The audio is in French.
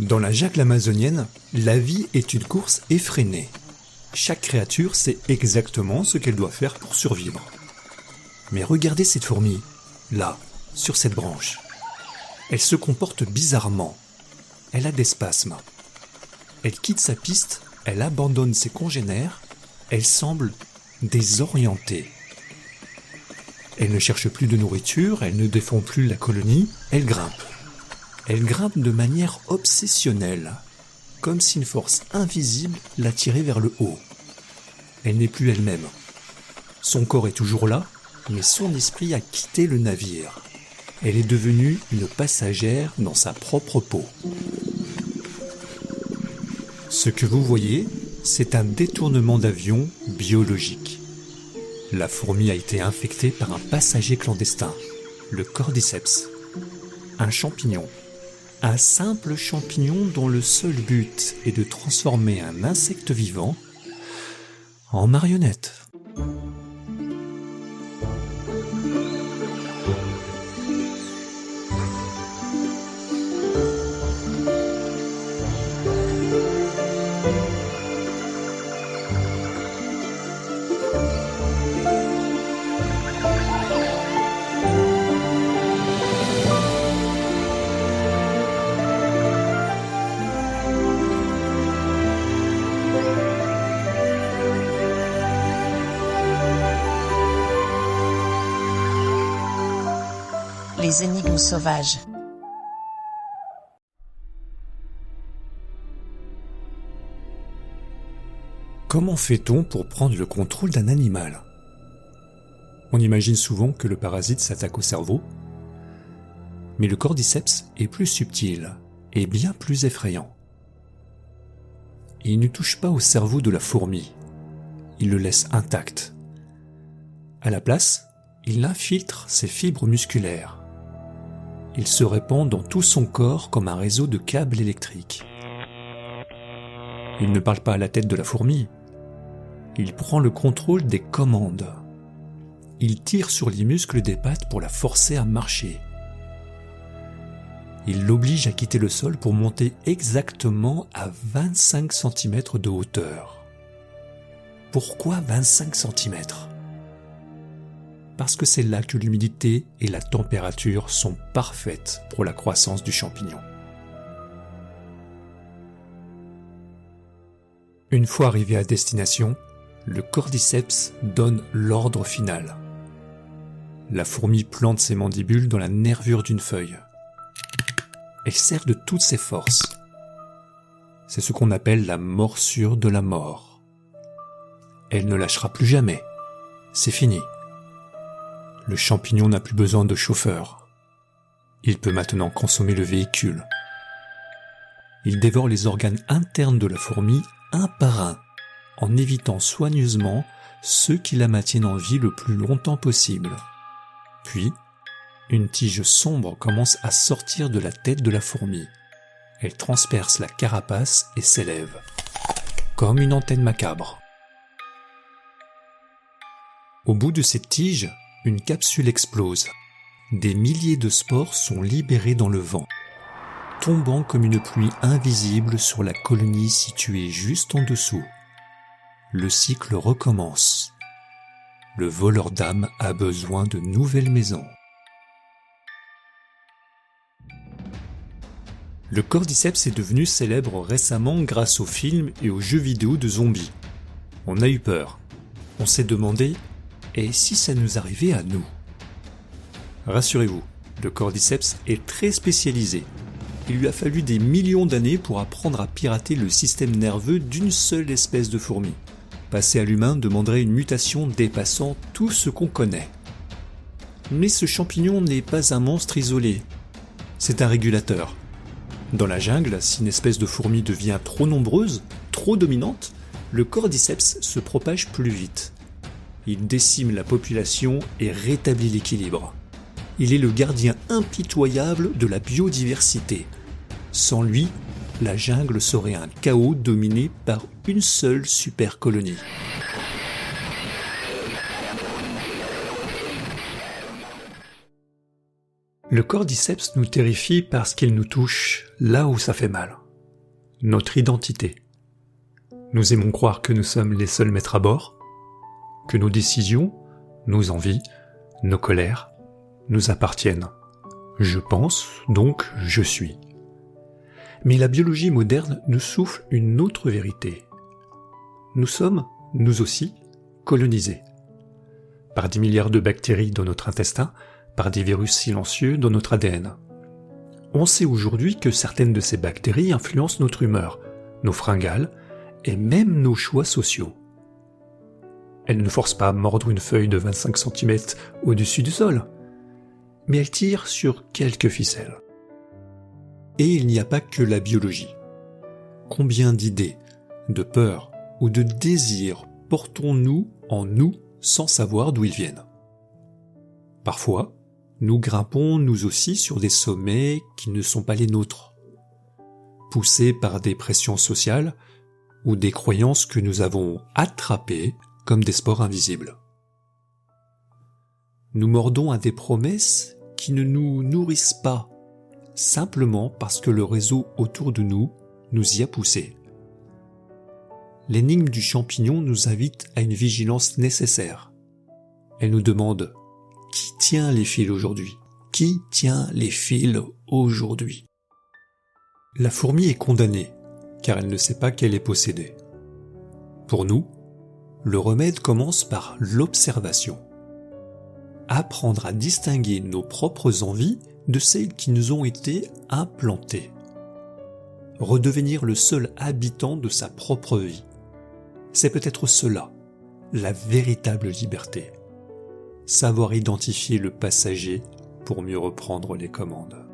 Dans la jungle amazonienne, la vie est une course effrénée. Chaque créature sait exactement ce qu'elle doit faire pour survivre. Mais regardez cette fourmi, là, sur cette branche. Elle se comporte bizarrement. Elle a des spasmes. Elle quitte sa piste, elle abandonne ses congénères, elle semble désorientée. Elle ne cherche plus de nourriture, elle ne défend plus la colonie, elle grimpe. Elle grimpe de manière obsessionnelle, comme si une force invisible l'attirait vers le haut. Elle n'est plus elle-même. Son corps est toujours là, mais son esprit a quitté le navire. Elle est devenue une passagère dans sa propre peau. Ce que vous voyez, c'est un détournement d'avion biologique. La fourmi a été infectée par un passager clandestin, le cordyceps, un champignon. Un simple champignon dont le seul but est de transformer un insecte vivant en marionnette. Les énigmes sauvages. Comment fait-on pour prendre le contrôle d'un animal ? On imagine souvent que le parasite s'attaque au cerveau, mais le cordyceps est plus subtil et bien plus effrayant. Il ne touche pas au cerveau de la fourmi, il le laisse intact. À la place, il infiltre ses fibres musculaires. Il se répand dans tout son corps comme un réseau de câbles électriques. Il ne parle pas à la tête de la fourmi. Il prend le contrôle des commandes. Il tire sur les muscles des pattes pour la forcer à marcher. Il l'oblige à quitter le sol pour monter exactement à 25 cm de hauteur. Pourquoi 25 cm ? Parce que c'est là que l'humidité et la température sont parfaites pour la croissance du champignon. Une fois arrivé à destination, le cordyceps donne l'ordre final. La fourmi plante ses mandibules dans la nervure d'une feuille. Elle serre de toutes ses forces. C'est ce qu'on appelle la morsure de la mort. Elle ne lâchera plus jamais. C'est fini. Le champignon n'a plus besoin de chauffeur. Il peut maintenant consommer le véhicule. Il dévore les organes internes de la fourmi un par un, en évitant soigneusement ceux qui la maintiennent en vie le plus longtemps possible. Puis, une tige sombre commence à sortir de la tête de la fourmi. Elle transperce la carapace et s'élève, comme une antenne macabre. Au bout de cette tige, une capsule explose. Des milliers de spores sont libérés dans le vent, tombant comme une pluie invisible sur la colonie située juste en dessous. Le cycle recommence. Le voleur d'âme a besoin de nouvelles maisons. Le cordyceps est devenu célèbre récemment grâce aux films et aux jeux vidéo de zombies. On a eu peur. On s'est demandé « Et si ça nous arrivait à nous ?» Rassurez-vous, le cordyceps est très spécialisé. Il lui a fallu des millions d'années pour apprendre à pirater le système nerveux d'une seule espèce de fourmi. Passer à l'humain demanderait une mutation dépassant tout ce qu'on connaît. Mais ce champignon n'est pas un monstre isolé. C'est un régulateur. Dans la jungle, si une espèce de fourmi devient trop nombreuse, trop dominante, le cordyceps se propage plus vite. Il décime la population et rétablit l'équilibre. Il est le gardien impitoyable de la biodiversité. Sans lui, la jungle serait un chaos dominé par une seule super colonie. Le cordyceps nous terrifie parce qu'il nous touche là où ça fait mal. notre identité. Nous aimons croire que nous sommes les seuls maîtres à bord, que nos décisions, nos envies, nos colères nous appartiennent. Je pense, donc je suis. Mais la biologie moderne nous souffle une autre vérité. Nous sommes, nous aussi, colonisés. Par des milliards de bactéries dans notre intestin, par des virus silencieux dans notre ADN. On sait aujourd'hui que certaines de ces bactéries influencent notre humeur, nos fringales et même nos choix sociaux. Elles ne forcent pas à mordre une feuille de 25 cm au-dessus du sol, mais elles tirent sur quelques ficelles. Et il n'y a pas que la biologie. Combien d'idées, de peurs ou de désirs portons-nous en nous sans savoir d'où ils viennent ? Parfois, nous grimpons nous aussi sur des sommets qui ne sont pas les nôtres, poussés par des pressions sociales ou des croyances que nous avons attrapées comme des spores invisibles. Nous mordons à des promesses qui ne nous nourrissent pas, simplement parce que le réseau autour de nous nous y a poussés. L'énigme du champignon nous invite à une vigilance nécessaire. Elle nous demande « Qui tient les fils aujourd'hui ? Qui tient les fils aujourd'hui ?» La fourmi est condamnée, car elle ne sait pas qu'elle est possédée. Pour nous, le remède commence par l'observation. Apprendre à distinguer nos propres envies de celles qui nous ont été implantées. Redevenir le seul habitant de sa propre vie. C'est peut-être cela, la véritable liberté. Savoir identifier le passager pour mieux reprendre les commandes.